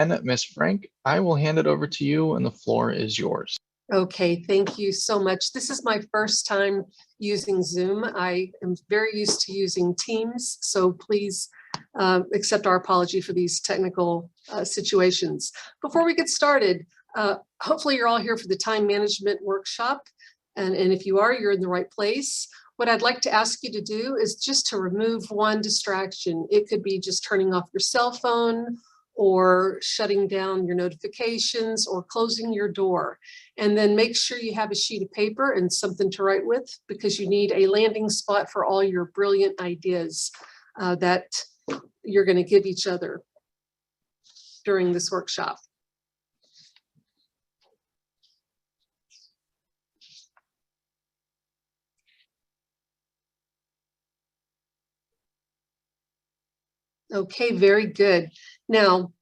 And Ms. Frank, I will hand it over to you and the floor is yours. Okay, thank you so much. This is my first time using Zoom. I am very used to using Teams, so please accept our apology for these technical situations. Before we get started, hopefully you're all here for the time management workshop. And if you are, you're in the right place. What I'd like to ask you to do is just to remove one distraction. It could be just turning off your cell phone or shutting down your notifications or closing your door. And then make sure you have a sheet of paper and something to write with, because you need a landing spot for all your brilliant ideas that you're going to give each other during this workshop. Okay, very good. Now,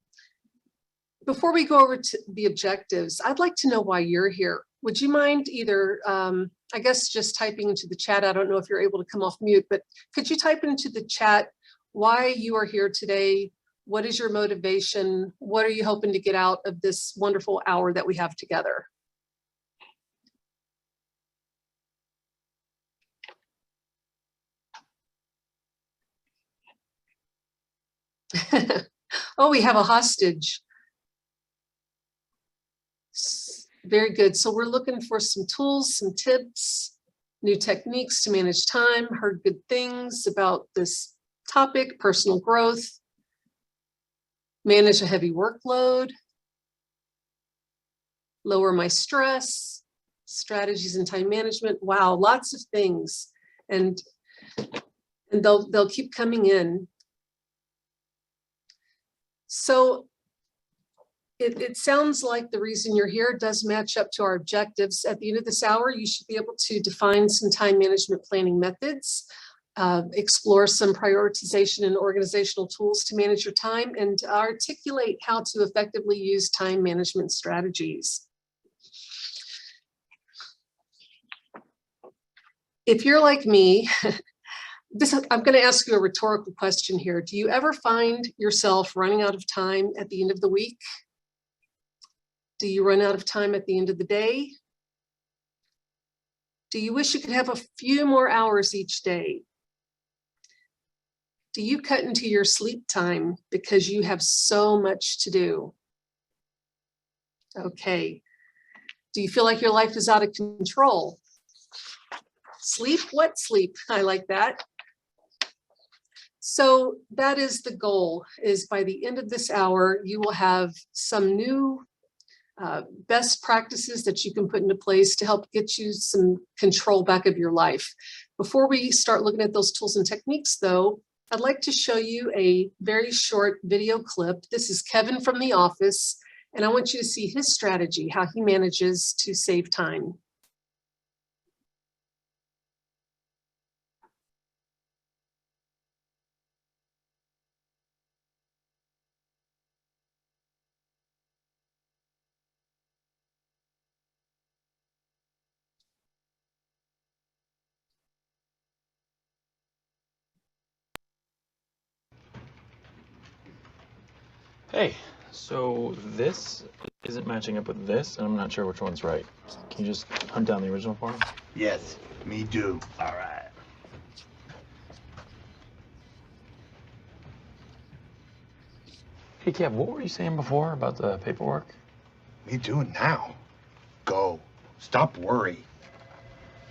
before we go over to the objectives, I'd like to know why you're here. Would you mind either, I guess, just typing into the chat? I don't know if you're able to come off mute, but could you type into the chat why you are here today? What is your motivation? What are you hoping to get out of this wonderful hour that we have together? Oh, we have a hostage. Very good. So we're looking for some tools, some tips, new techniques to manage time. Heard good things about this topic: personal growth, manage a heavy workload, lower my stress, strategies in time management. Wow, lots of things. And they'll keep coming in. So it sounds like the reason you're here does match up to our objectives. At the end of this hour, you should be able to define some time management planning methods, explore some prioritization and organizational tools to manage your time, and articulate how to effectively use time management strategies. If you're like me, I'm going to ask you a rhetorical question here. Do you ever find yourself running out of time at the end of the week? Do you run out of time at the end of the day? Do you wish you could have a few more hours each day? Do you cut into your sleep time because you have so much to do? Okay. Do you feel like your life is out of control? Sleep? What sleep? I like that. So that is the goal, is by the end of this hour, you will have some new best practices that you can put into place to help get you some control back of your life. Before we start looking at those tools and techniques, though, I'd like to show you a very short video clip. This is Kevin from the office, and I want you to see his strategy, how he manages to save time. Hey, so this isn't matching up with this, and I'm not sure which one's right. Can you just hunt down the original for me? Yes, me do. All right. Hey, Kev, what were you saying before about the paperwork? Me do it now. Go. Stop worry.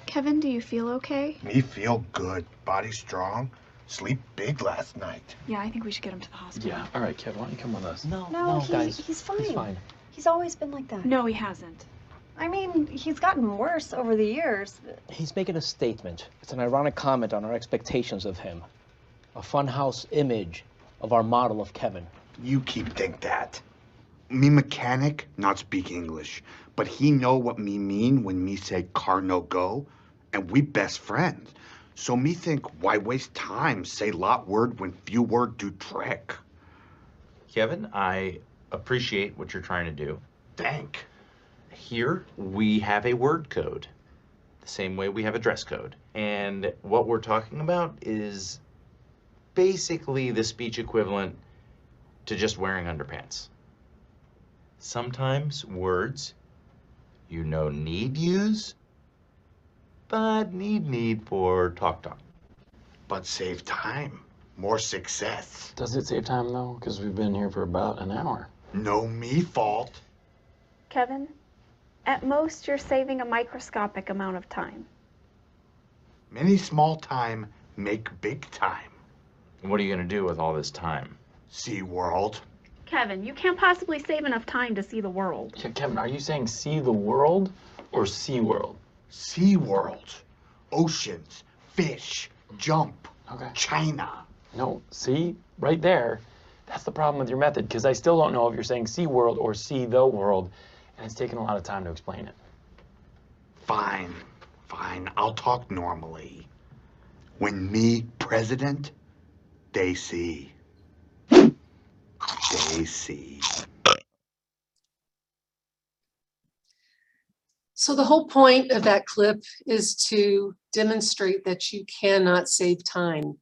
Kevin, do you feel okay? Me feel good. Body strong. Sleep big last night. Yeah, I think we should get him to the hospital. Yeah, all right, Kev, why don't you come with us? No, guys. He's fine. He's fine. He's always been like that. No, he hasn't. I mean, he's gotten worse over the years. He's making a statement. It's an ironic comment on our expectations of him. A funhouse image of our model of Kevin. You keep think that. Me mechanic, not speak English, but he know what me mean when me say car no go, and we best friends. So me think, why waste time, say lot word when few word do trick. Kevin, I appreciate what you're trying to do. Thank. Here we have a word code, the same way we have a dress code. And what we're talking about is basically the speech equivalent to just wearing underpants. Sometimes words you know need use, but need for talk. But save time. More success. Does it save time though? Because we've been here for about an hour. No me fault. Kevin, at most you're saving a microscopic amount of time. Many small time make big time. And what are you going to do with all this time? See world. Kevin, you can't possibly save enough time to see the world. Yeah, Kevin, are you saying see the world or sea world? Sea world. Oceans. Fish. Jump. Okay. China. No, see, right there, that's the problem with your method, because I still don't know if you're saying sea world or see the world, and it's taken a lot of time to explain it. Fine. Fine. I'll talk normally. When me president, they see. They see. So the whole point of that clip is to demonstrate that you cannot save time.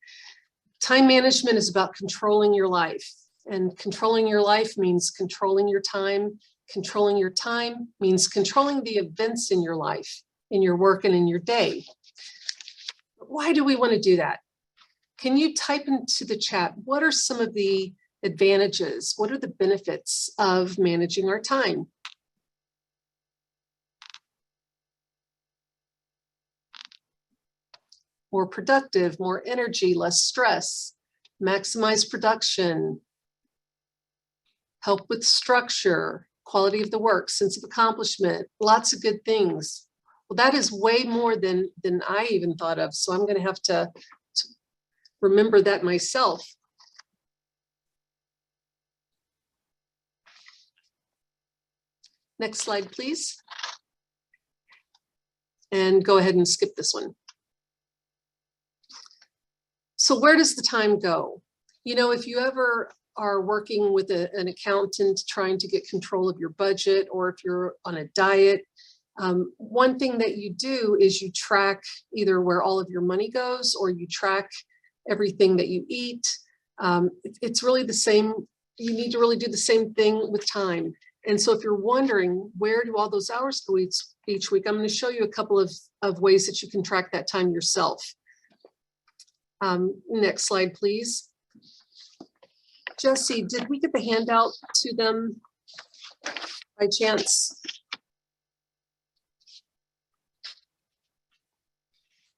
Time management is about controlling your life, and controlling your life means controlling your time. Controlling your time means controlling the events in your life, in your work and in your day. Why do we want to do that? Can you type into the chat, what are some of the advantages? What are the benefits of managing our time? More productive, more energy, less stress, maximize production, help with structure, quality of the work, sense of accomplishment, lots of good things. Well, that is way more than I even thought of. So I'm going to have to remember that myself. Next slide, please. And go ahead and skip this one. So where does the time go? You know, if you ever are working with an accountant trying to get control of your budget, or if you're on a diet, one thing that you do is you track either where all of your money goes, or you track everything that you eat. It's really the same. You need to really do the same thing with time. And so if you're wondering, where do all those hours go each week, I'm going to show you a couple of ways that you can track that time yourself. Next slide, please. Jesse, did we get the handout to them by chance?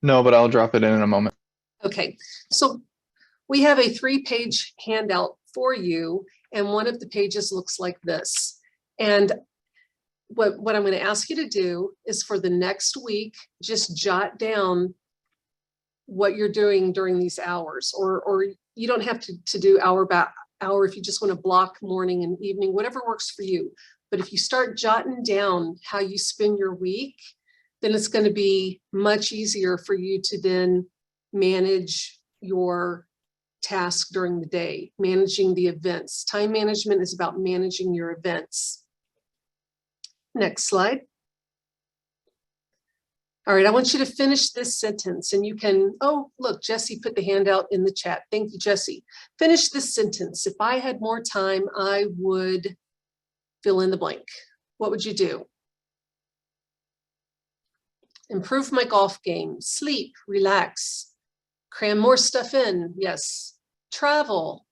No, but I'll drop it in a moment. Okay, so we have a 3-page handout for you, and one of the pages looks like this. And what I'm going to ask you to do is, for the next week, just jot down what you're doing during these hours, or you don't have to do hour by hour if you just want to block morning and evening, whatever works for you. But if you start jotting down how you spend your week, then it's going to be much easier for you to then manage your task during the day, managing the events. Time management is about managing your events. Next slide. All right, I want you to finish this sentence, and you can, oh, look, Jesse put the handout in the chat. Thank you, Jesse. Finish this sentence. If I had more time, I would fill in the blank. What would you do? Improve my golf game, sleep, relax, cram more stuff in, yes, travel,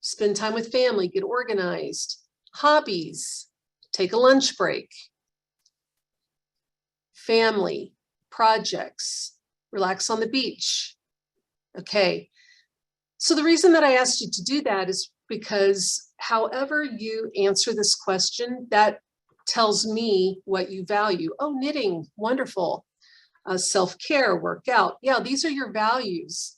spend time with family, get organized, hobbies, take a lunch break, family, projects, relax on the beach. Okay, so the reason that I asked you to do that is because however you answer this question, that tells me what you value. Oh, knitting, wonderful. Self-care, workout. Yeah, these are your values.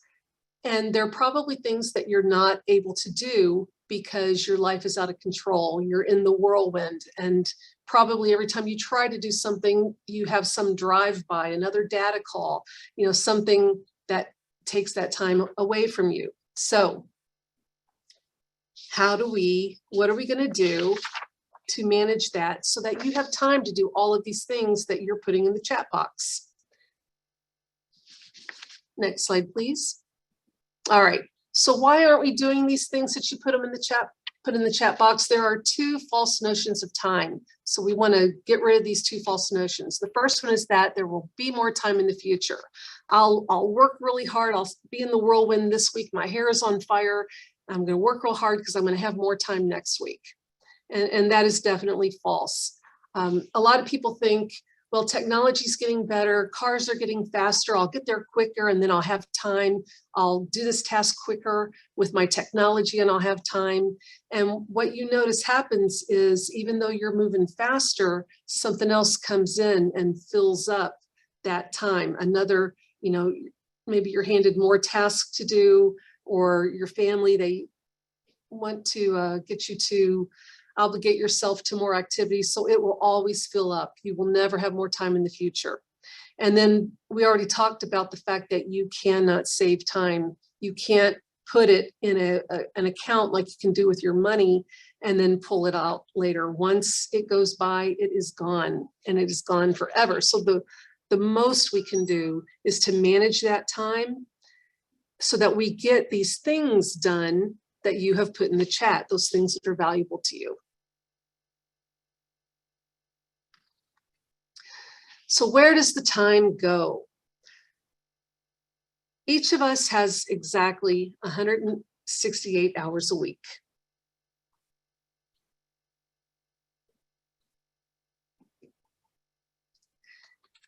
And they're probably things that you're not able to do because your life is out of control. You're in the whirlwind. And probably every time you try to do something, you have some drive-by, another data call, you know, something that takes that time away from you. So what are we going to do to manage that so that you have time to do all of these things that you're putting in the chat box? Next slide, please. All right, so why aren't we doing these things that you put them in the chat put in the chat box, there are two false notions of time. So we want to get rid of these two false notions. The first one is that there will be more time in the future. I'll work really hard. I'll be in the whirlwind this week. My hair is on fire. I'm going to work real hard because I'm going to have more time next week. And that is definitely false. A lot of people think, well, technology's getting better, cars are getting faster, I'll get there quicker and then I'll have time. I'll do this task quicker with my technology and I'll have time. And what you notice happens is even though you're moving faster, something else comes in and fills up that time. Another, maybe you're handed more tasks to do, or your family, they want to get you to obligate yourself to more activities. So it will always fill up. You will never have more time in the future. And then we already talked about the fact that you cannot save time. You can't put it in an account like you can do with your money and then pull it out later. Once it goes by, it is gone, and it is gone forever. So the most we can do is to manage that time so that we get these things done that you have put in the chat, those things that are valuable to you. So where does the time go? Each of us has exactly 168 hours a week.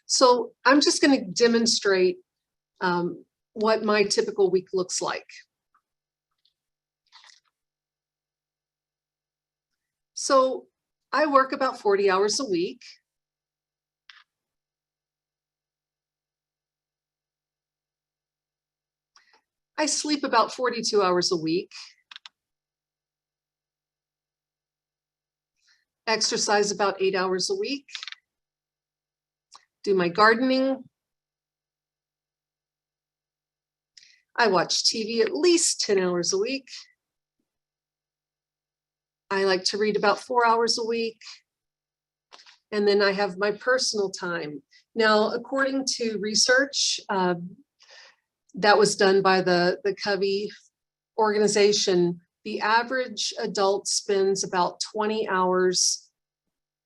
So I'm just going to demonstrate what my typical week looks like. So I work about 40 hours a week. I sleep about 42 hours a week. Exercise about 8 hours a week. Do my gardening. I watch TV at least 10 hours a week. I like to read about 4 hours a week. And then I have my personal time. Now, according to research that was done by the Covey organization, the average adult spends about 20 hours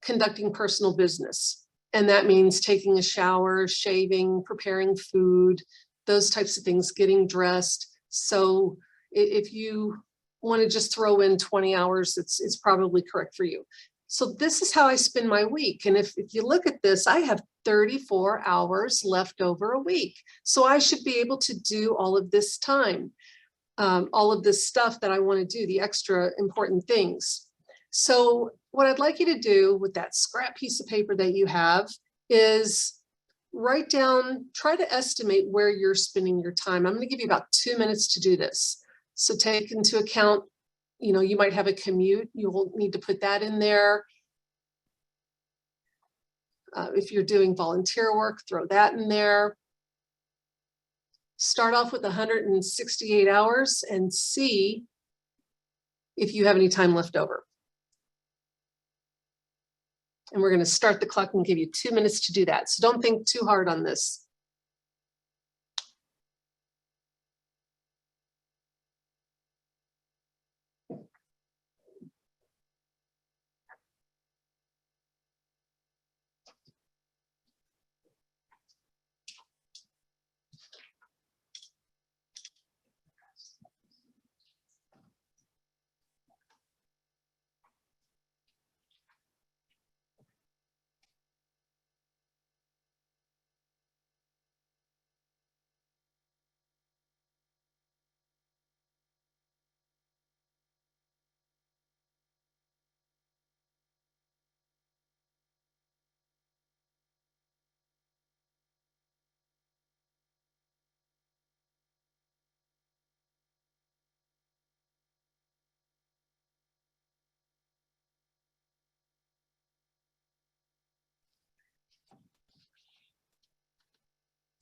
conducting personal business. And that means taking a shower, shaving, preparing food, those types of things, getting dressed. So if you want to just throw in 20 hours, it's probably correct for you. So this is how I spend my week. And if you look at this, I have 34 hours left over a week. So I should be able to do all of this time, all of this stuff that I want to do, the extra important things. So what I'd like you to do with that scrap piece of paper that you have is write down, try to estimate where you're spending your time. I'm going to give you about 2 minutes to do this. So take into account, you might have a commute. You will need to put that in there. If you're doing volunteer work, throw that in there. Start off with 168 hours and see if you have any time left over. And we're going to start the clock and give you 2 minutes to do that. So don't think too hard on this.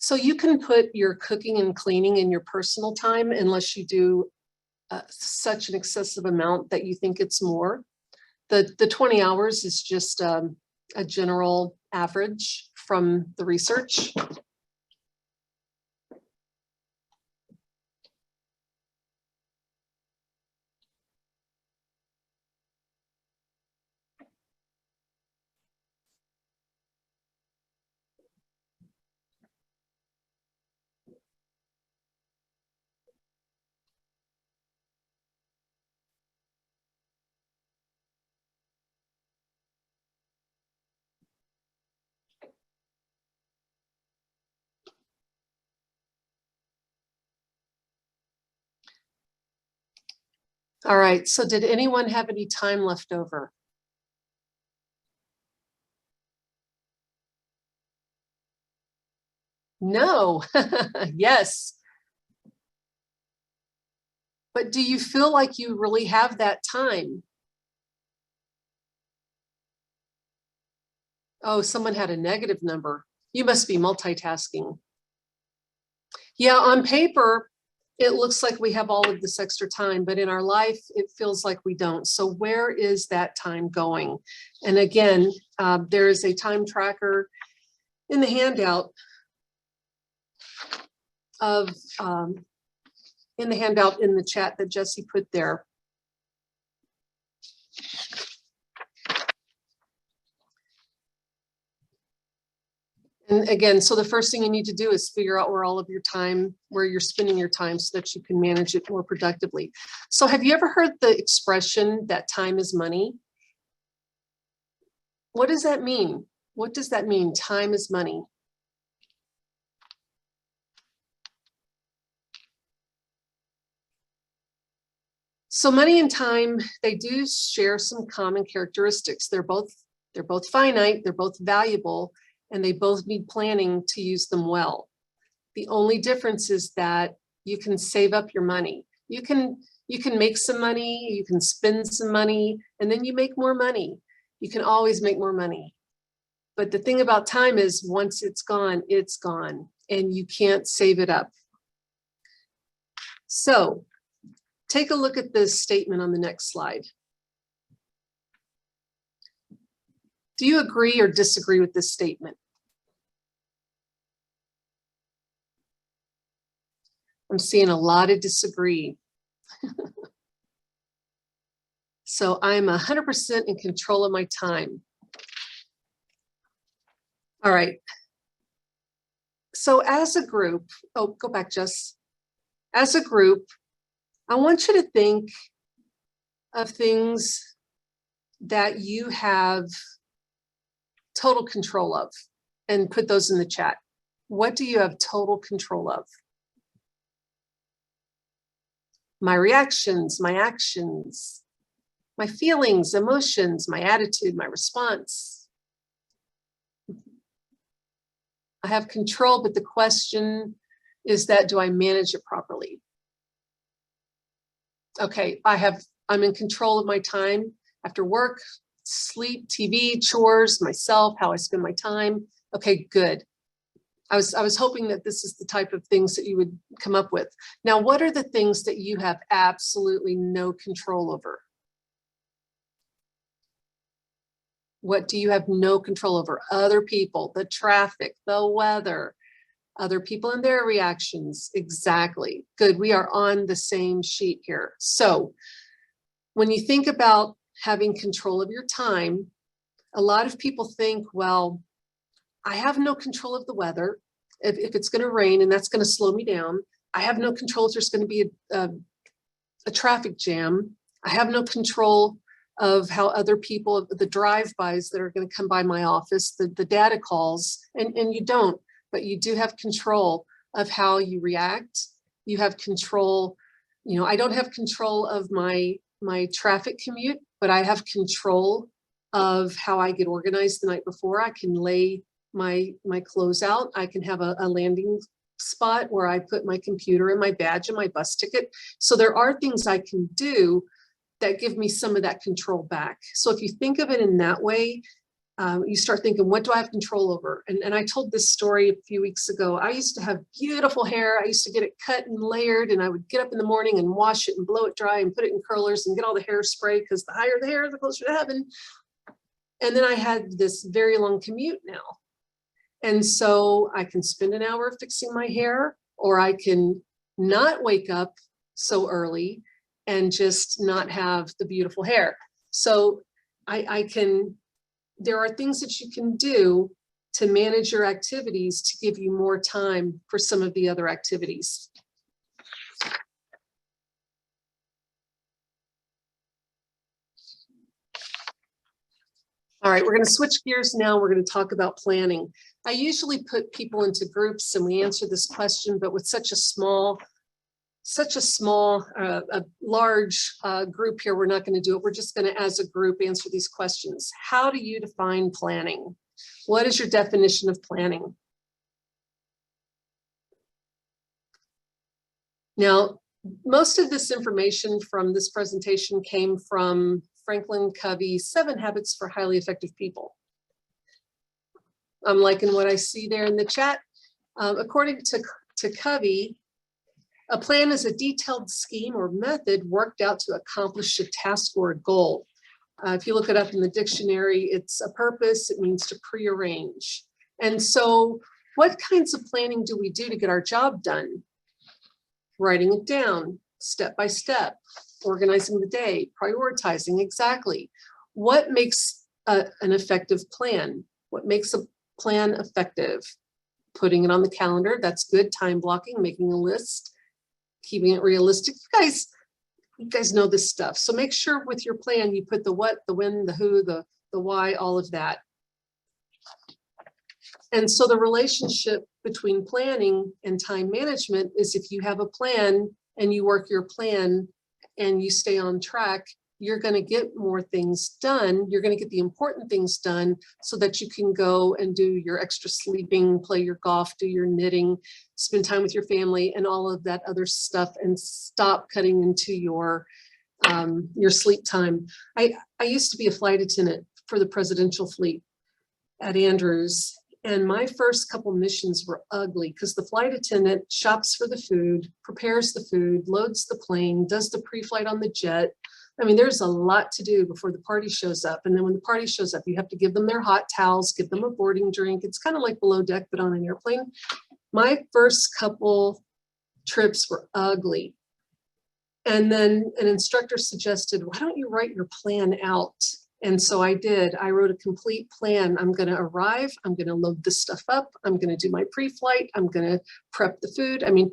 So you can put your cooking and cleaning in your personal time unless you do such an excessive amount that you think it's more. The 20 hours is just a general average from the research. All right, so did anyone have any time left over? No, yes. But do you feel like you really have that time? Oh, someone had a negative number. You must be multitasking. Yeah, on paper, it looks like we have all of this extra time, but in our life, it feels like we don't. So where is that time going? And again, there is a time tracker in the handout in the chat that Jesse put there. And again, so the first thing you need to do is figure out where all of your time, where you're spending your time so that you can manage it more productively. So have you ever heard the expression that time is money? What does that mean? What does that mean? Time is money. So money and time, they do share some common characteristics. They're both finite, they're both valuable, and they both need planning to use them well. The only difference is that you can save up your money. You can make some money, you can spend some money, and then you make more money. You can always make more money. But the thing about time is once it's gone, and you can't save it up. So take a look at this statement on the next slide. Do you agree or disagree with this statement? I'm seeing a lot of disagree. So I'm 100% in control of my time. All right. So as a group, oh, go back, Jess. As a group, I want you to think of things that you have total control of and put those in the chat. What do you have total control of? My reactions, my actions, my feelings, emotions, my attitude, my response. I have control, but the question is that, do I manage it properly? Okay, I'm in control of my time after work, sleep, TV, chores, myself, how I spend my time. Okay, good. I was hoping that this is the type of things that you would come up with. Now, what are the things that you have absolutely no control over? What do you have no control over? Other people, the traffic, the weather, other people and their reactions. Exactly. Good. We are on the same sheet here. So when you think about having control of your time, a lot of people think, well, I have no control of the weather. If it's going to rain and that's going to slow me down, I have no control if there's going to be a traffic jam. I have no control of how other people, the drive-bys that are going to come by my office, the data calls, and you don't, but you do have control of how you react. You have control, I don't have control of my traffic commute, but I have control of how I get organized the night before. I can lay my clothes out. I can have a landing spot where I put my computer and my badge and my bus ticket. So there are things I can do that give me some of that control back. So if you think of it in that way, you start thinking, what do I have control over? And I told this story a few weeks ago. I used to have beautiful hair. I used to get it cut and layered, and I would get up in the morning and wash it and blow it dry and put it in curlers and get all the hairspray, because the higher the hair, the closer to heaven. And then I had this very long commute now. And so I can spend an hour fixing my hair, or I can not wake up so early and just not have the beautiful hair. So there are things that you can do to manage your activities to give you more time for some of the other activities. All right, we're going to switch gears now. We're going to talk about planning. I usually put people into groups and we answer this question, but with such a small such a small, a large group here. We're not going to do it. We're just going to, as a group, answer these questions. How do you define planning? What is your definition of planning? Now, most of this information from this presentation came from Franklin Covey's 7 Habits for Highly Effective People. I'm liking what I see there in the chat. According to Covey, a plan is a detailed scheme or method worked out to accomplish a task or a goal. If you look it up in the dictionary, it's a purpose. It means to prearrange. And so what kinds of planning do we do to get our job done? Writing it down, step by step, organizing the day, prioritizing, exactly. What makes an effective plan? What makes a plan effective? Putting it on the calendar, that's good. Time blocking, making a list, keeping it realistic. You guys know this stuff. So make sure with your plan, you put the what, the when, the who, the why, all of that. And so the relationship between planning and time management is if you have a plan and you work your plan and you stay on track, you're going to get more things done. You're going to get the important things done so that you can go and do your extra sleeping, play your golf, do your knitting, spend time with your family and all of that other stuff, and stop cutting into your sleep time. I used to be a flight attendant for the presidential fleet at Andrews. And my first couple missions were ugly because the flight attendant shops for the food, prepares the food, loads the plane, does the pre-flight on the jet. I mean, there's a lot to do before the party shows up. And then when the party shows up, you have to give them their hot towels, give them a boarding drink. It's kind of like below deck, but on an airplane. My first couple trips were ugly. And then an instructor suggested, why don't you write your plan out? And so I did. I wrote a complete plan. I'm going to arrive. I'm going to load this stuff up. I'm going to do my pre-flight. I'm going to prep the food. I mean,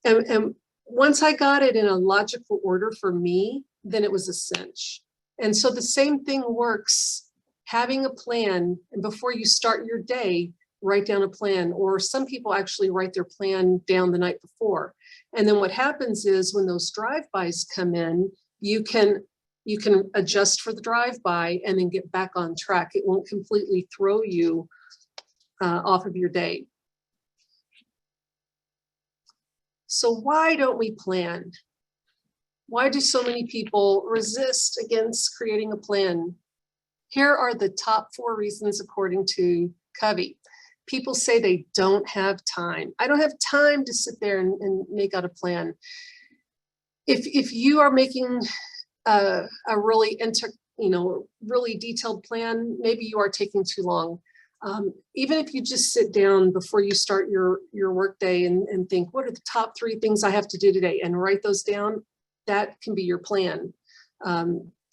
and once I got it in a logical order for me, then it was a cinch. And so the same thing works, having a plan, and before you start your day, write down a plan. Or some people actually write their plan down the night before. And then what happens is when those drive-bys come in, you can adjust for the drive-by and then get back on track. It won't completely throw you off of your day. So why don't we plan? Why do so many people resist against creating a plan? Here are the top 4 reasons according to Covey. People say they don't have time. I don't have time to sit there and make out a plan. If you are making a really really detailed plan, maybe you are taking too long. Even if you just sit down before you start your work day and think, what are the top 3 things I have to do today, and write those down, that can be your plan.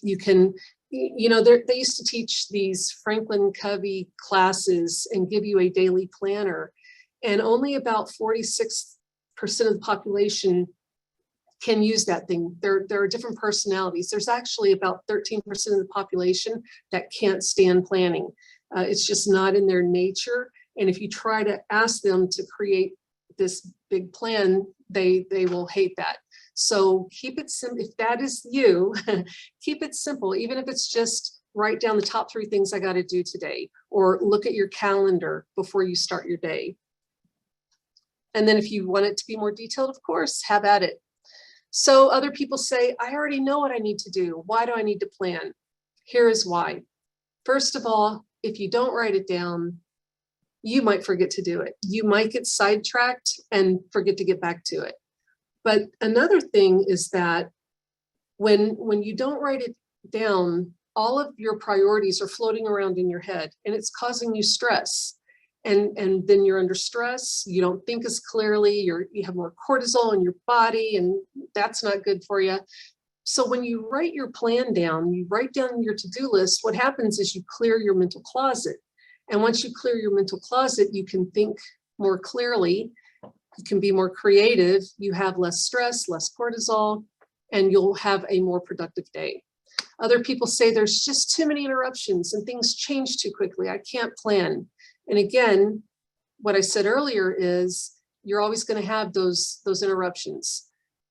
You can, they used to teach these Franklin Covey classes and give you a daily planner, and only about 46% of the population can use that thing. There are different personalities. There's actually about 13% of the population that can't stand planning. It's just not in their nature. And if you try to ask them to create this big plan, they will hate that. So keep it simple. If that is you, keep it simple. Even if it's just write down the top 3 things I got to do today, or look at your calendar before you start your day. And then if you want it to be more detailed, of course, have at it. So other people say, I already know what I need to do. Why do I need to plan? Here is why. First of all, if you don't write it down, you might forget to do it. You might get sidetracked and forget to get back to it. But another thing is that when you don't write it down, all of your priorities are floating around in your head, and it's causing you stress. And then you're under stress, you don't think as clearly, you have more cortisol in your body, and that's not good for you. So when you write your plan down, you write down your to-do list, what happens is you clear your mental closet. And once you clear your mental closet, you can think more clearly, you can be more creative, you have less stress, less cortisol, and you'll have a more productive day. Other people say there's just too many interruptions and things change too quickly. I can't plan. And again, what I said earlier is you're always going to have those interruptions.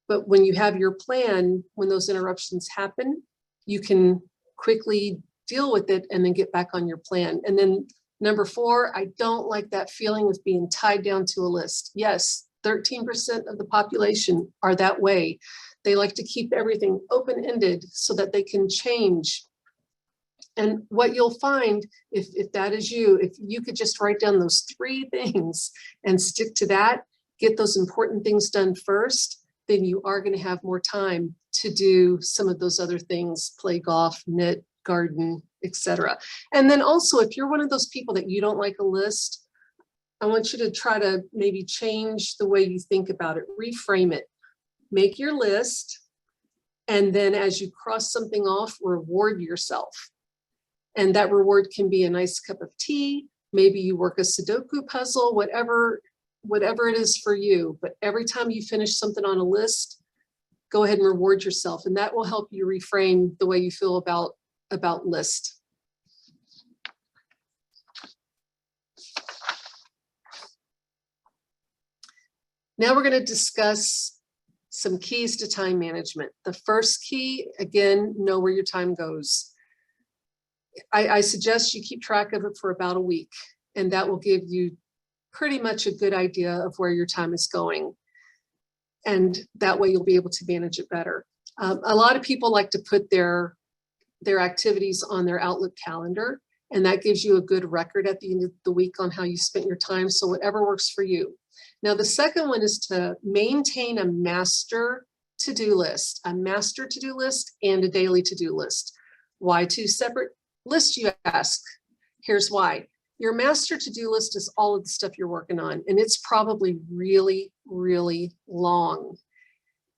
But when you have your plan, when those interruptions happen, you can quickly deal with it and then get back on your plan. And then number 4, I don't like that feeling of being tied down to a list. Yes, 13% of the population are that way. They like to keep everything open-ended so that they can change. And what you'll find, if that is you, if you could just write down those 3 things and stick to that, get those important things done first, then you are going to have more time to do some of those other things, play golf, knit, garden, etc. And then also, if you're one of those people that you don't like a list, I want you to try to maybe change the way you think about it, reframe it. Make your list, and then as you cross something off, reward yourself. And that reward can be a nice cup of tea, maybe you work a Sudoku puzzle, whatever it is for you. But every time you finish something on a list, go ahead and reward yourself, and that will help you reframe the way you feel about list. Now we're going to discuss some keys to time management. The first key, again, know where your time goes. I suggest you keep track of it for about a week, and that will give you pretty much a good idea of where your time is going. And that way you'll be able to manage it better. A lot of people like to put their activities on their Outlook calendar, and that gives you a good record at the end of the week on how you spent your time. So whatever works for you. Now, the second one is to maintain a master to-do list, and a daily to-do list. Why 2 separate lists, you ask? Here's why. Your master to-do list is all of the stuff you're working on, and it's probably really, really long.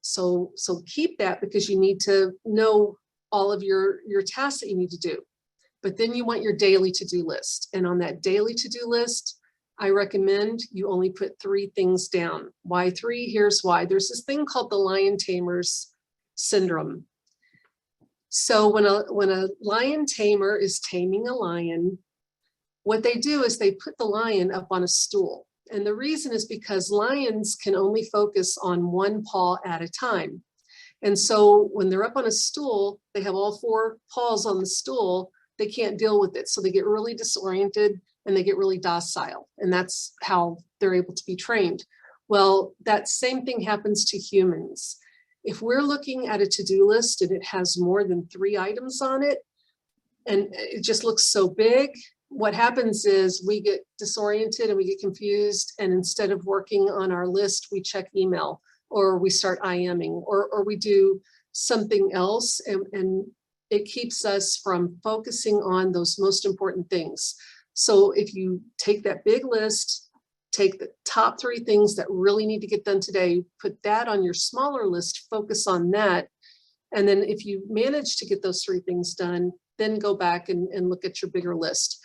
So keep that, because you need to know all of your tasks that you need to do. But then you want your daily to-do list. And on that daily to-do list, I recommend you only put 3 things down. Why 3? Here's why. There's this thing called the lion tamer's syndrome. So when a lion tamer is taming a lion, what they do is they put the lion up on a stool. And the reason is because lions can only focus on one paw at a time. And so when they're up on a stool, they have all 4 paws on the stool, they can't deal with it. So they get really disoriented and they get really docile. And that's how they're able to be trained. Well, that same thing happens to humans. If we're looking at a to-do list and it has more than 3 items on it, and it just looks so big, what happens is we get disoriented and we get confused. And instead of working on our list, we check email, or we start IMing, or we do something else. And it keeps us from focusing on those most important things. So if you take that big list, take the top 3 things that really need to get done today, put that on your smaller list, focus on that. And then if you manage to get those 3 things done, then go back and look at your bigger list.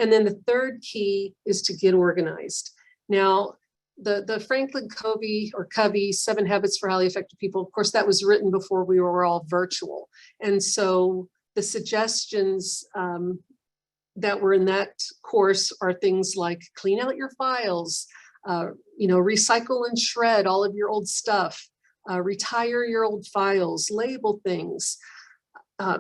And then the third key is to get organized. Now, the Franklin Covey 7 Habits for Highly Effective People, of course, that was written before we were all virtual. And so the suggestions that were in that course are things like clean out your files, recycle and shred all of your old stuff, retire your old files, label things.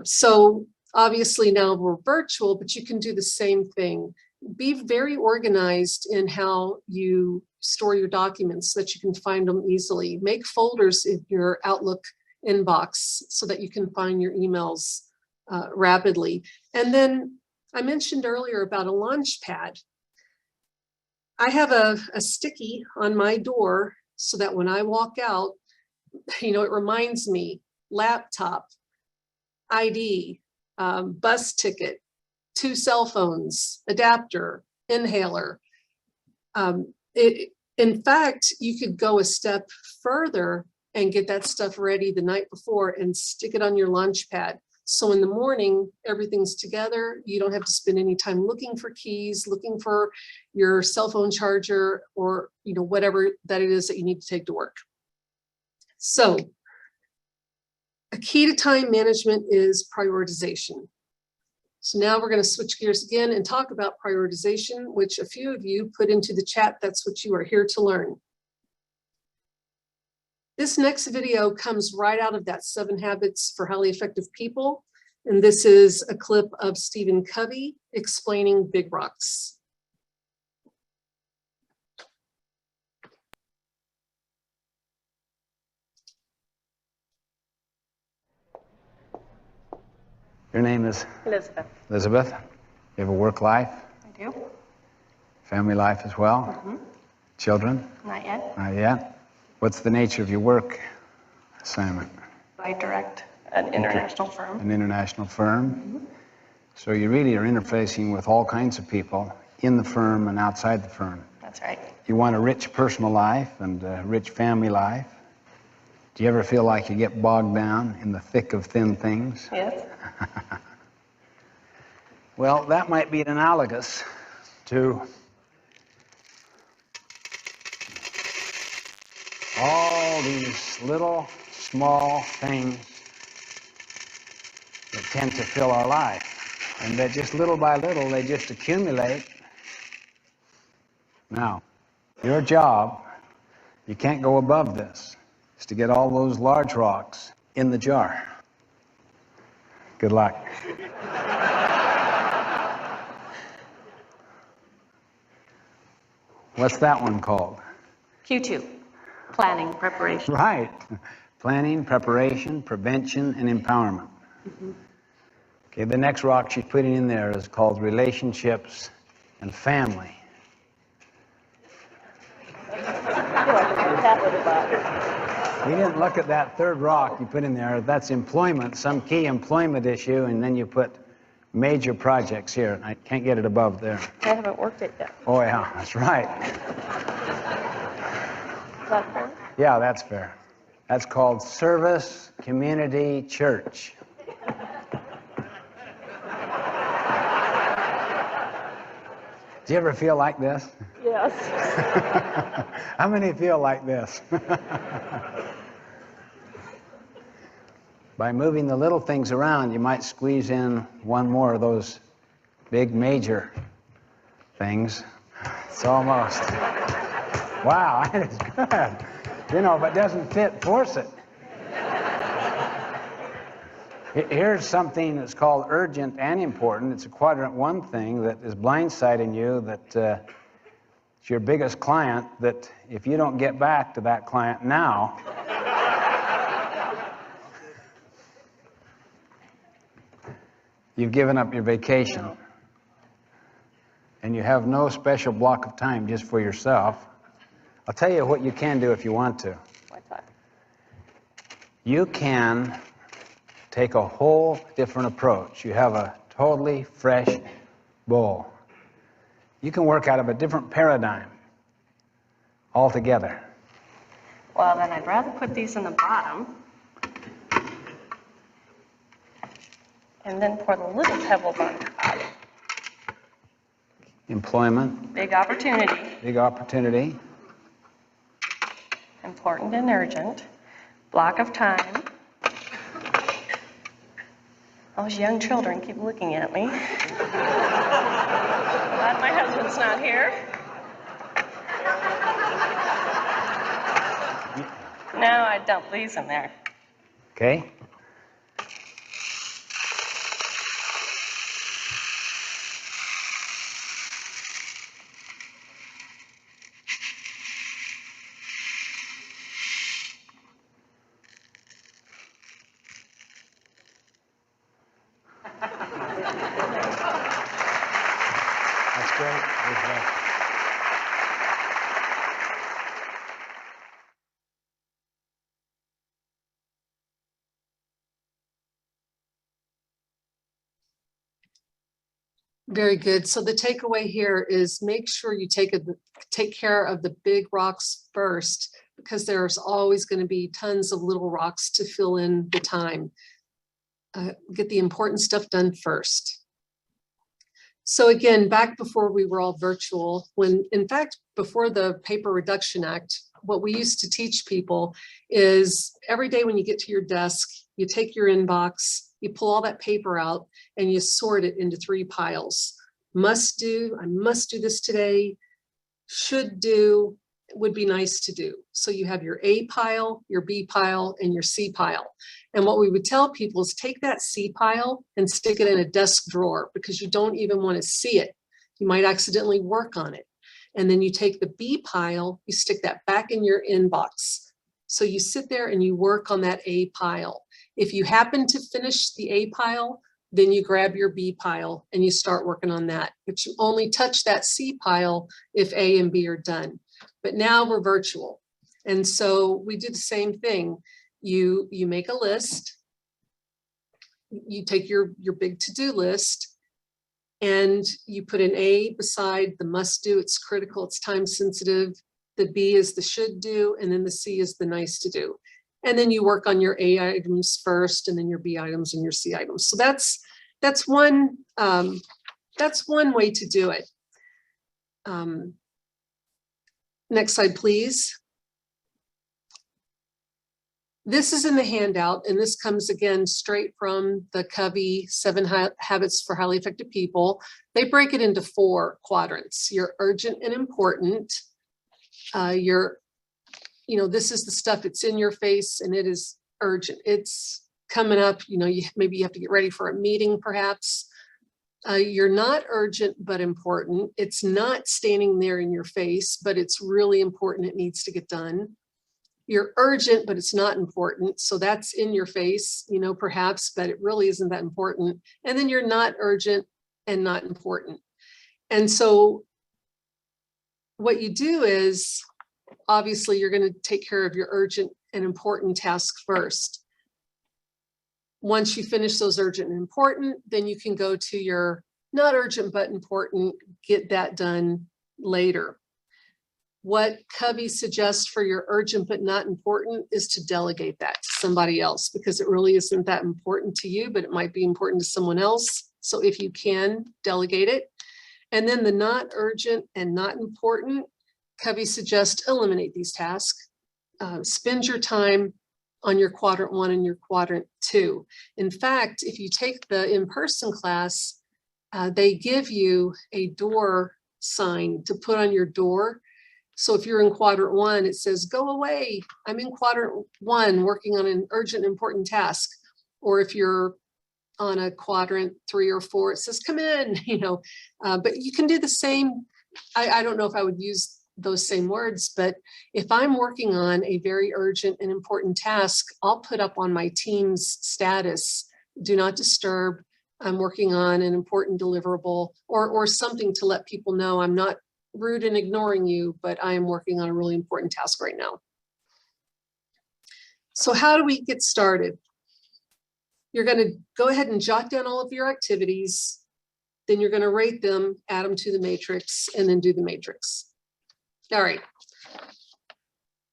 So obviously now we're virtual, but you can do the same thing. Be very organized in how you store your documents so that you can find them easily. Make folders in your Outlook inbox so that you can find your emails rapidly. And then I mentioned earlier about a launch pad. I have a sticky on my door so that when I walk out, it reminds me: laptop, ID, bus ticket, 2 cell phones, adapter, inhaler. In fact, you could go a step further and get that stuff ready the night before and stick it on your launch pad. So in the morning, everything's together. You don't have to spend any time looking for keys, looking for your cell phone charger, or whatever that it is that you need to take to work. So a key to time management is prioritization. So now we're going to switch gears again and talk about prioritization, which a few of you put into the chat. That's what you are here to learn. This next video comes right out of that 7 Habits for Highly Effective People. And this is a clip of Stephen Covey explaining big rocks. Your name is? Elizabeth. Elizabeth. You have a work life? I do. Family life as well? Children? Not yet. Not yet. What's the nature of your work assignment? I direct an international firm. An international firm? So you really are interfacing with all kinds of people in the firm and outside the firm. That's right. You want a rich personal life and a rich family life. Do you ever feel like you get bogged down in the thick of thin things? Yes. Well, that might be analogous to all these little, small things that tend to fill our life. And that just little by little, they just accumulate. Now, your job, you can't go above this, is to get all those large rocks in the jar. Good luck. What's that one called? Q2, planning, preparation. Right. Planning, preparation, prevention, and empowerment. Okay, the next rock she's putting in there is called relationships and family. You didn't look at that third rock you put in there. That's employment, some key employment issue, and then you put major projects here. I can't get it above there. I haven't worked it yet. Oh, yeah, that's right. Is that fair? Yeah, that's fair. That's called service, community, church. Do you ever feel like this? Yes. How many feel like this? By moving the little things around, you might squeeze in one more of those big major things. It's almost. Wow, that is good. You know, if it doesn't fit, force it. Here's something that's called urgent and important. It's a quadrant 1 thing that is blindsiding you, that it's your biggest client, that if you don't get back to that client now, you've given up your vacation. And you have no special block of time just for yourself. I'll tell you what you can do if you want to. What's that? You can take a whole different approach. You have a totally fresh bowl. You can work out of a different paradigm altogether. Well, then I'd rather put these in the bottom and then pour the little pebbles on top. Employment, Big opportunity, big opportunity. important and urgent, block of time. Those young children keep looking at me. Glad my husband's not here. Now I dump these in there. Okay? That's great. Very good. So the takeaway here is make sure you take care of the big rocks first, because there's always going to be tons of little rocks to fill in the time. Get the important stuff done first. So again, back before we were all virtual, when in fact, before the Paper Reduction Act, what we used to teach people is every day when you get to your desk, you take your inbox, you pull all that paper out and you sort it into 3 piles. Must do, I must do this today. Should do, would be nice to do. So you have your A pile, your B pile, and your C pile. And what we would tell people is take that C pile and stick it in a desk drawer because you don't even want to see it. You might accidentally work on it. And then you take the B pile, you stick that back in your inbox. So you sit there and you work on that A pile. If you happen to finish the A pile, then you grab your B pile and you start working on that. But you only touch that C pile if A and B are done. But now we're virtual. And so we do the same thing. You make a list. You take your big to-do list and you put an A beside the must do. It's critical, it's time sensitive. The B is the should do, and then the C is the nice to do. And then you work on your A items first, and then your B items and your C items. So that's one way to do it. Next slide, please. This is in the handout, and this comes again straight from the Covey 7 Habits for Highly Effective People. They break it into 4 quadrants. Your urgent and important. This is the stuff, it's in your face and it is urgent. It's coming up, maybe you have to get ready for a meeting perhaps. You're not urgent, but important. It's not standing there in your face, but it's really important. It needs to get done. You're urgent, but it's not important. So that's in your face, perhaps, but it really isn't that important. And then you're not urgent and not important. And so what you do is, obviously, you're going to take care of your urgent and important tasks first. Once you finish those urgent and important, then you can go to your not urgent but important, get that done later. What Covey suggests for your urgent but not important is to delegate that to somebody else because it really isn't that important to you, but it might be important to someone else. So if you can, delegate it. And then the not urgent and not important, Covey suggests eliminate these tasks. Spend your time on your quadrant 1 and your quadrant 2. In fact, if you take the in-person class, they give you a door sign to put on your door. So if you're in quadrant 1, it says, go away. I'm in quadrant 1 working on an urgent, important task. Or if you're on a quadrant 3 or 4, it says, come in, but you can do the same. I don't know if I would use those same words, but if I'm working on a very urgent and important task, I'll put up on my team's status, do not disturb. I'm working on an important deliverable or something to let people know I'm not rude and ignoring you, but I am working on a really important task right now. So how do we get started? You're going to go ahead and jot down all of your activities. Then you're going to rate them, add them to the matrix, and then do the matrix. All right.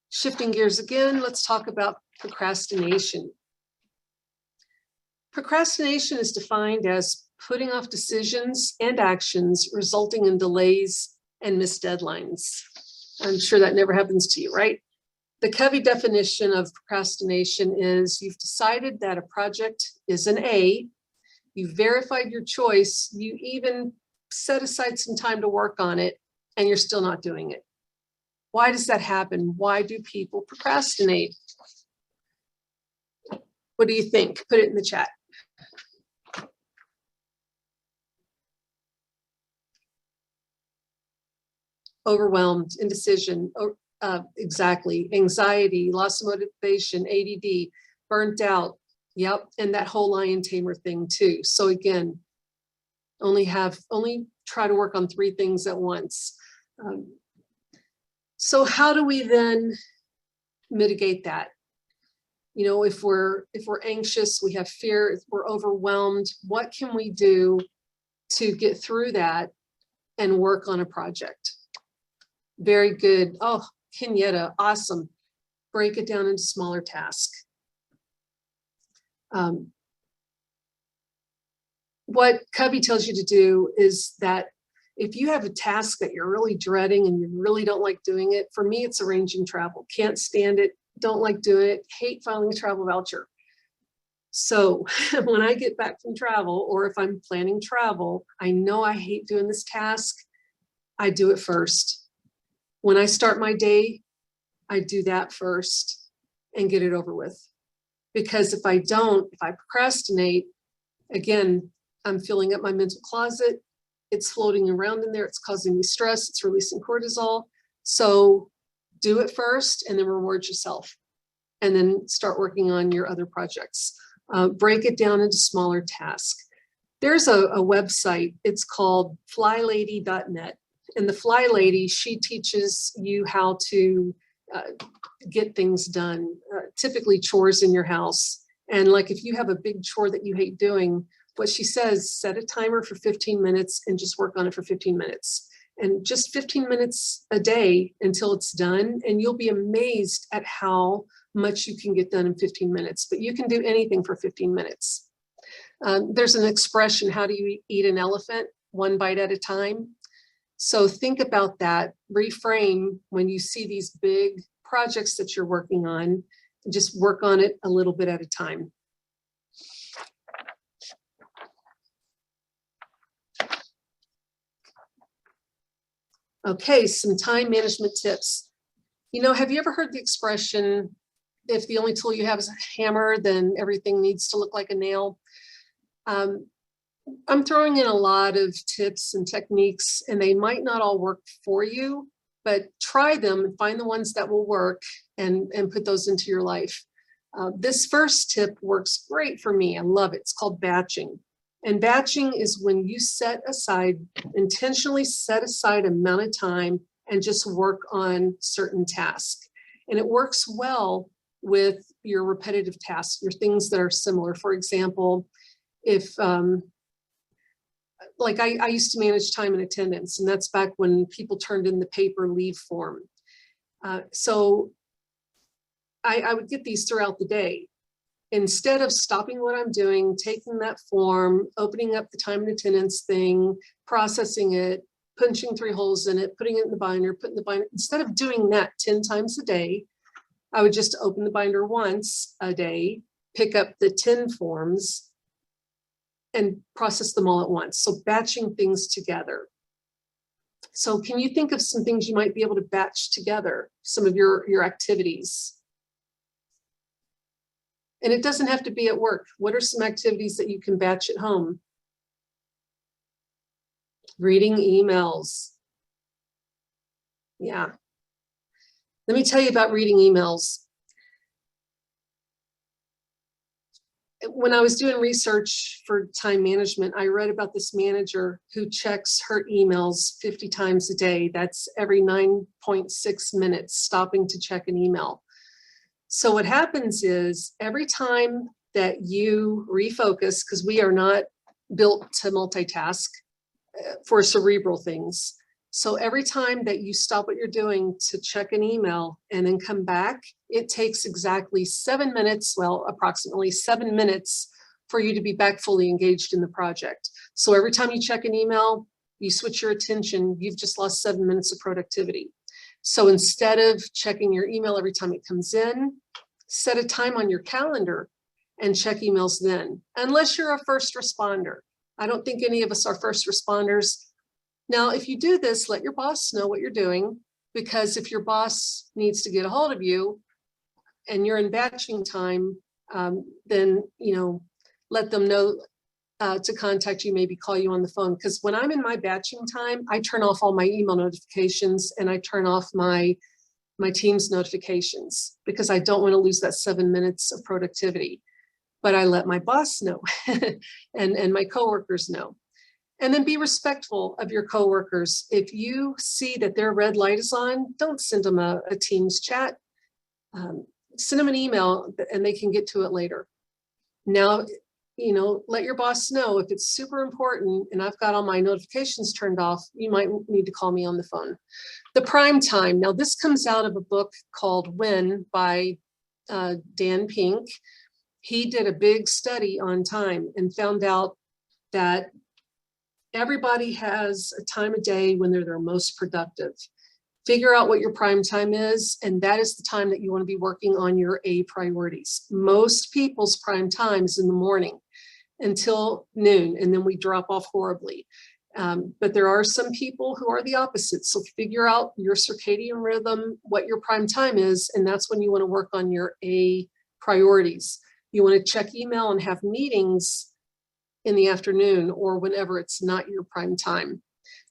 Shifting gears again, let's talk about procrastination. Procrastination is defined as putting off decisions and actions resulting in delays and missed deadlines. I'm sure that never happens to you, right? The Covey definition of procrastination is you've decided that a project is an A, you've verified your choice, you even set aside some time to work on it, and you're still not doing it. Why does that happen? Why do people procrastinate? What do you think? Put it in the chat. Overwhelmed, indecision, exactly. Anxiety, loss of motivation, ADD, burnt out. Yep, and that whole lion tamer thing too. So again, only try to work on 3 things at once. So how do we then mitigate that? If we're anxious, we have fear, if we're overwhelmed, what can we do to get through that and work on a project? Very good. Oh, Kenyatta, awesome. Break it down into smaller tasks. What Covey tells you to do is that if you have a task that you're really dreading and you really don't like doing it, for me, it's arranging travel. Can't stand it, don't like doing it, hate filing a travel voucher. So when I get back from travel, or if I'm planning travel, I know I hate doing this task, I do it first. When I start my day, I do that first and get it over with. Because if I procrastinate, again, I'm filling up my mental closet. It's floating around in there. It's causing me stress. It's releasing cortisol. So do it first and then reward yourself. And then start working on your other projects. Break it down into smaller tasks. There's a website. It's called flylady.net. And the Fly Lady, she teaches you how to get things done, typically chores in your house. And like if you have a big chore that you hate doing, what she says, set a timer for 15 minutes and just work on it for 15 minutes. And just 15 minutes a day until it's done. And you'll be amazed at how much you can get done in 15 minutes, but you can do anything for 15 minutes. There's an expression, how do you eat an elephant? One bite at a time. So think about that, reframe when you see these big projects that you're working on, and just work on it a little bit at a time. Okay, some time management tips. You know, have you ever heard the expression, if the only tool you have is a hammer, then everything needs to look like a nail? I'm throwing in a lot of tips and techniques, and they might not all work for you, but try them and find the ones that will work and put those into your life. This first tip works great for me. I love it. It's called batching. And batching is when you intentionally set aside amount of time and just work on certain tasks. And it works well with your repetitive tasks, your things that are similar. For example, if like I used to manage time and attendance, and that's back when people turned in the paper leave form. So I would get these throughout the day. Instead of stopping what I'm doing, taking that form, opening up the time and attendance thing, processing it, punching 3 holes in it, putting it in the binder, putting the binder, instead of doing that 10 times a day, I would just open the binder once a day, pick up the 10 forms, and process them all at once. So batching things together. So can you think of some things you might be able to batch together, some of your activities? And it doesn't have to be at work. What are some activities that you can batch at home? Reading emails. Yeah. Let me tell you about reading emails. When I was doing research for time management, I read about this manager who checks her emails 50 times a day. That's every 9.6 minutes stopping to check an email. So what happens is every time that you refocus, because we are not built to multitask for cerebral things. So every time that you stop what you're doing to check an email and then come back, it takes exactly 7 minutes, well, approximately 7 minutes for you to be back fully engaged in the project. So every time you check an email, you switch your attention, you've just lost 7 minutes of productivity. So instead of checking your email every time it comes in, set a time on your calendar and check emails then, unless you're a first responder. I don't think any of us are first responders. Now, if you do this, let your boss know what you're doing, because if your boss needs to get a hold of you and you're in batching time, then, let them know to contact you, maybe call you on the phone. Because when I'm in my batching time, I turn off all my email notifications and I turn off my Teams notifications, because I don't want to lose that 7 minutes of productivity. But I let my boss know and my coworkers know. And then be respectful of your coworkers. If you see that their red light is on, don't send them a Teams chat. Send them an email and they can get to it later. Now, let your boss know if it's super important and I've got all my notifications turned off, you might need to call me on the phone. The prime time. Now, this comes out of a book called When by Dan Pink. He did a big study on time and found out that everybody has a time of day when they're their most productive. Figure out what your prime time is, and that is the time that you want to be working on your A priorities. Most people's prime time is in the morning until noon, and then we drop off horribly. But there are some people who are the opposite. So figure out your circadian rhythm, what your prime time is, and that's when you want to work on your A priorities. You want to check email and have meetings in the afternoon or whenever it's not your prime time.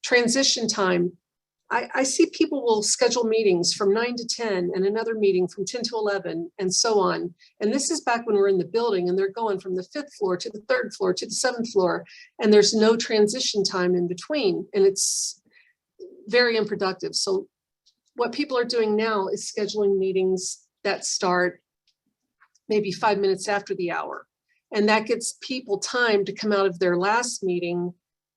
Transition time. I see people will schedule meetings from 9 to 10 and another meeting from 10 to 11 and so on. And this is back when we're in the building and they're going from the 5th floor to the 3rd floor to the 7th floor. And there's no transition time in between. And it's very unproductive. So what people are doing now is scheduling meetings that start maybe 5 minutes after the hour. And that gives people time to come out of their last meeting,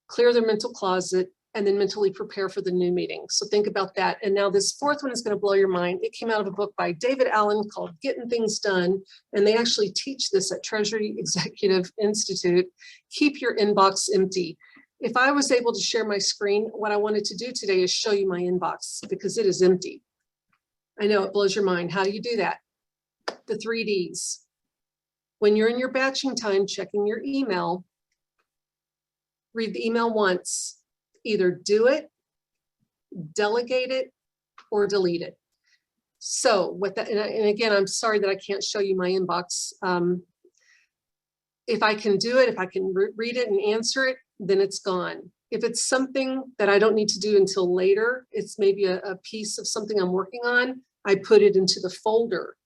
clear their mental closet, and then mentally prepare for the new meeting. So think about that. And now this fourth one is going to blow your mind. It came out of a book by David Allen called Getting Things Done. And they actually teach this at Treasury Executive Institute. Keep your inbox empty. If I was able to share my screen, what I wanted to do today is show you my inbox because it is empty. I know it blows your mind. How do you do that? The 3 Ds. When you're in your batching time, checking your email, read the email once. Either do it, delegate it, or delete it. So what that, and again, I'm sorry that I can't show you my inbox. If I can do it, if I can read it and answer it, then it's gone. If it's something that I don't need to do until later, it's maybe a piece of something I'm working on, I put it into the folder.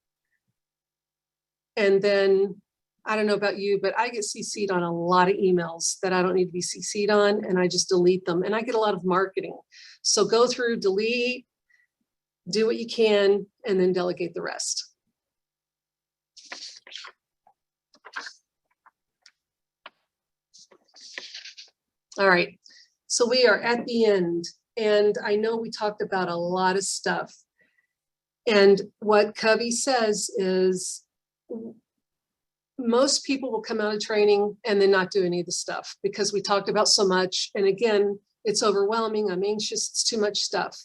And then, I don't know about you, but I get CC'd on a lot of emails that I don't need to be CC'd on, and I just delete them. And I get a lot of marketing. So go through, delete, do what you can, and then delegate the rest. All right, so we are at the end, and I know we talked about a lot of stuff. And what Covey says is, most people will come out of training and then not do any of the stuff because we talked about so much. And again, it's overwhelming. I'm anxious. It's too much stuff.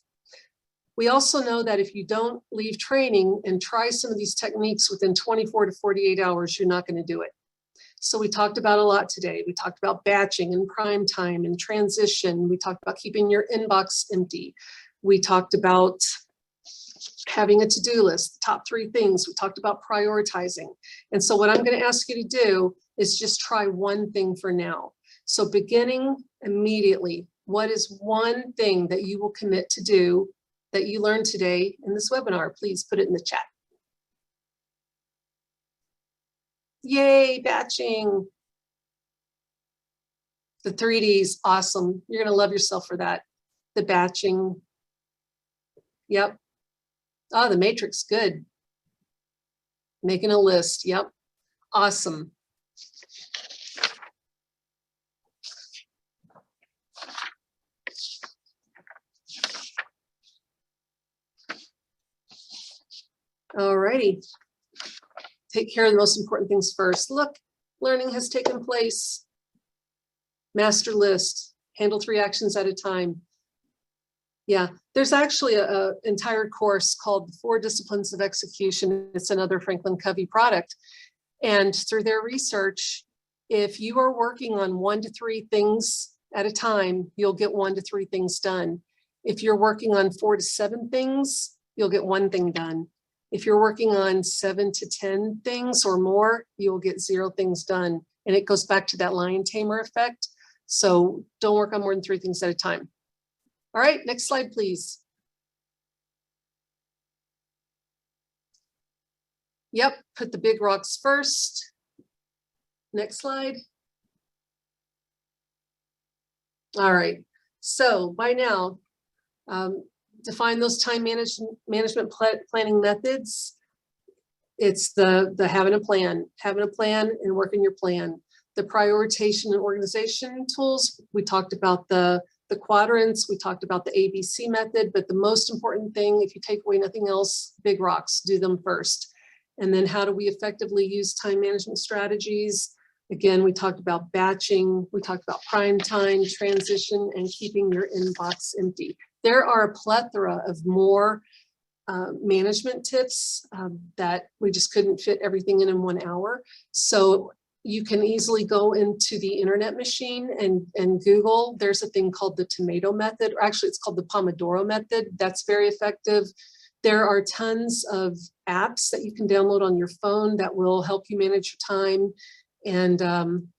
We also know that if you don't leave training and try some of these techniques within 24 to 48 hours, you're not going to do it. So we talked about a lot today. We talked about batching and prime time and transition. We talked about keeping your inbox empty. We talked about having a to-do list, the top 3 things. We talked about prioritizing. And so what I'm going to ask you to do is just try one thing for now. So beginning immediately, what is one thing that you will commit to do that you learned today in this webinar? Please put it in the chat. Yay, batching. The 3 Ds, awesome. You're going to love yourself for that. The batching. Yep. Oh, the matrix, good. Making a list, yep. Awesome. All righty. Take care of the most important things first. Look, learning has taken place. Master list, handle 3 actions at a time. Yeah, there's actually an entire course called 4 Disciplines of Execution. It's another Franklin Covey product. And through their research, if you are working on 1 to 3 things at a time, you'll get 1 to 3 things done. If you're working on 4 to 7 things, you'll get 1 thing done. If you're working on 7 to 10 things or more, you'll get 0 things done. And it goes back to that lion tamer effect. So don't work on more than 3 things at a time. All right, next slide, please. Yep, put the big rocks first. Next slide. All right, so by now, define those time management planning methods. It's the having a plan and working your plan. The prioritization and organization tools, we talked about the quadrants, we talked about the ABC method, but the most important thing, if you take away nothing else, big rocks, do them first. And then how do we effectively use time management strategies? Again, we talked about batching, we talked about prime time, transition, and keeping your inbox empty. There are a plethora of more management tips that we just couldn't fit everything in 1 hour. So you can easily go into the internet machine and Google. There's a thing called the tomato method, or actually it's called the Pomodoro method. That's very effective. There are tons of apps that you can download on your phone that will help you manage your time. And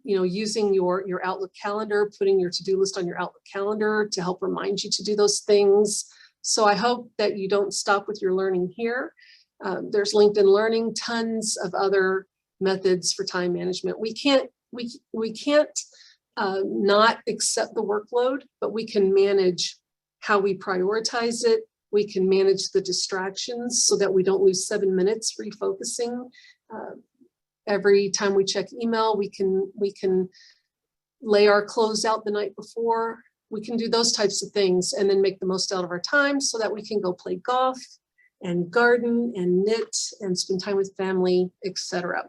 using your Outlook calendar, putting your to-do list on your Outlook calendar to help remind you to do those things. So I hope that you don't stop with your learning here. There's LinkedIn Learning, tons of other methods for time management. We can't not accept the workload, but we can manage how we prioritize it. We can manage the distractions so that we don't lose 7 minutes refocusing. Every time we check email, we can lay our clothes out the night before. We can do those types of things and then make the most out of our time so that we can go play golf and garden and knit and spend time with family, etc.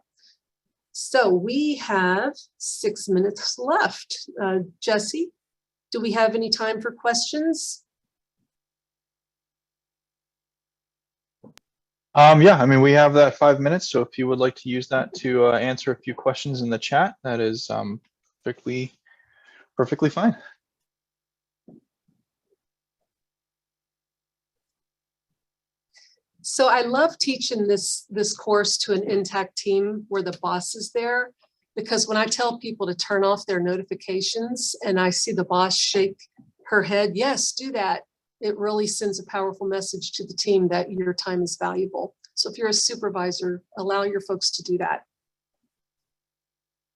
So we have 6 minutes left. Jesse, do we have any time for questions? Yeah, I mean, we have that 5 minutes. So if you would like to use that to answer a few questions in the chat, that is perfectly fine. So I love teaching this course to an intact team where the boss is there, because when I tell people to turn off their notifications and I see the boss shake her head, yes, do that. It really sends a powerful message to the team that your time is valuable. So if you're a supervisor, allow your folks to do that.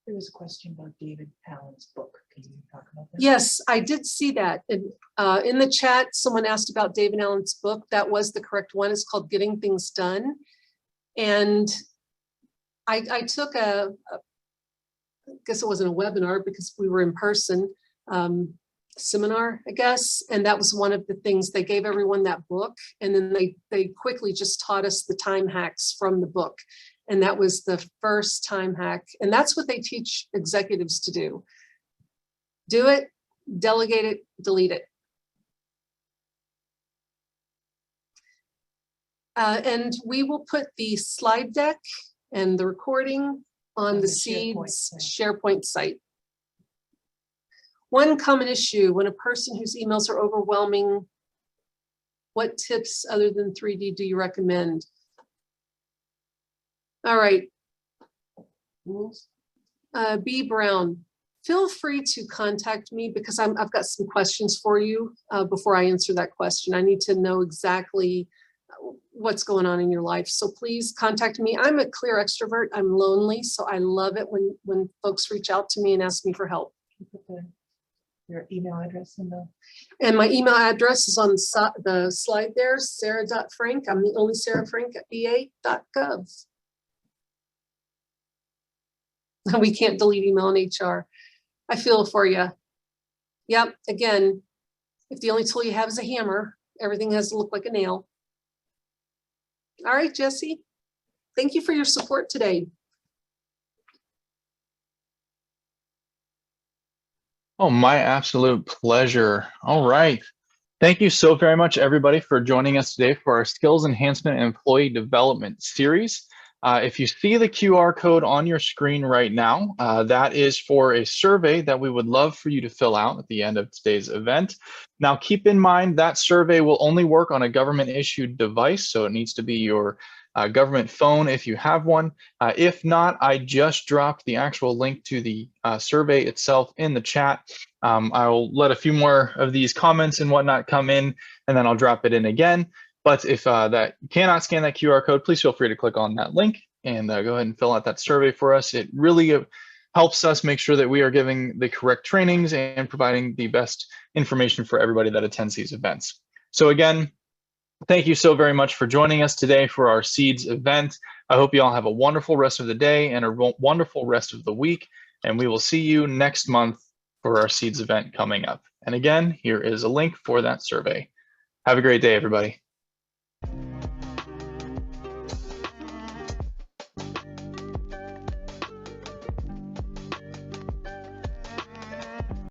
There was a question about David Allen's book. Can you talk about that? Yes, I did see that. And in the chat, someone asked about David Allen's book. That was the correct one. It's called Getting Things Done. And I took I guess it wasn't a webinar because we were in person, seminar, I guess. And that was one of the things. They gave everyone that book. And then they quickly just taught us the time hacks from the book. And that was the first time hack. And that's what they teach executives to do. Do it, delegate it, delete it. And we will put the slide deck and the recording on the Seeds SharePoint site. One common issue when a person whose emails are overwhelming, what tips other than 3D do you recommend? All right. B. Brown, feel free to contact me because I've got some questions for you before I answer that question. I need to know exactly what's going on in your life. So please contact me. I'm a clear extrovert. I'm lonely, so I love it when folks reach out to me and ask me for help. Your email address in the... And my email address is on the slide there, sarah.frank. I'm the only Sarah Frank at va.gov. We can't delete email in HR. I feel for you. Yep, again, if the only tool you have is a hammer, everything has to look like a nail. All right, Jesse, thank you for your support today. Oh, my absolute pleasure. All right. Thank you so very much, everybody, for joining us today for our Skills Enhancement and Employee Development series. If you see the QR code on your screen right now, that is for a survey that we would love for you to fill out at the end of today's event. Now, keep in mind that survey will only work on a government-issued device, so it needs to be your government phone if you have one. If not, I just dropped the actual link to the survey itself in the chat. I'll let a few more of these comments and whatnot come in, and then I'll drop it in again. But if that you cannot scan that QR code, please feel free to click on that link and go ahead and fill out that survey for us. It really helps us make sure that we are giving the correct trainings and providing the best information for everybody that attends these events. So again, thank you so very much for joining us today for our Seeds event. I hope you all have a wonderful rest of the day and a wonderful rest of the week. And we will see you next month for our Seeds event coming up. And again, here is a link for that survey. Have a great day, everybody.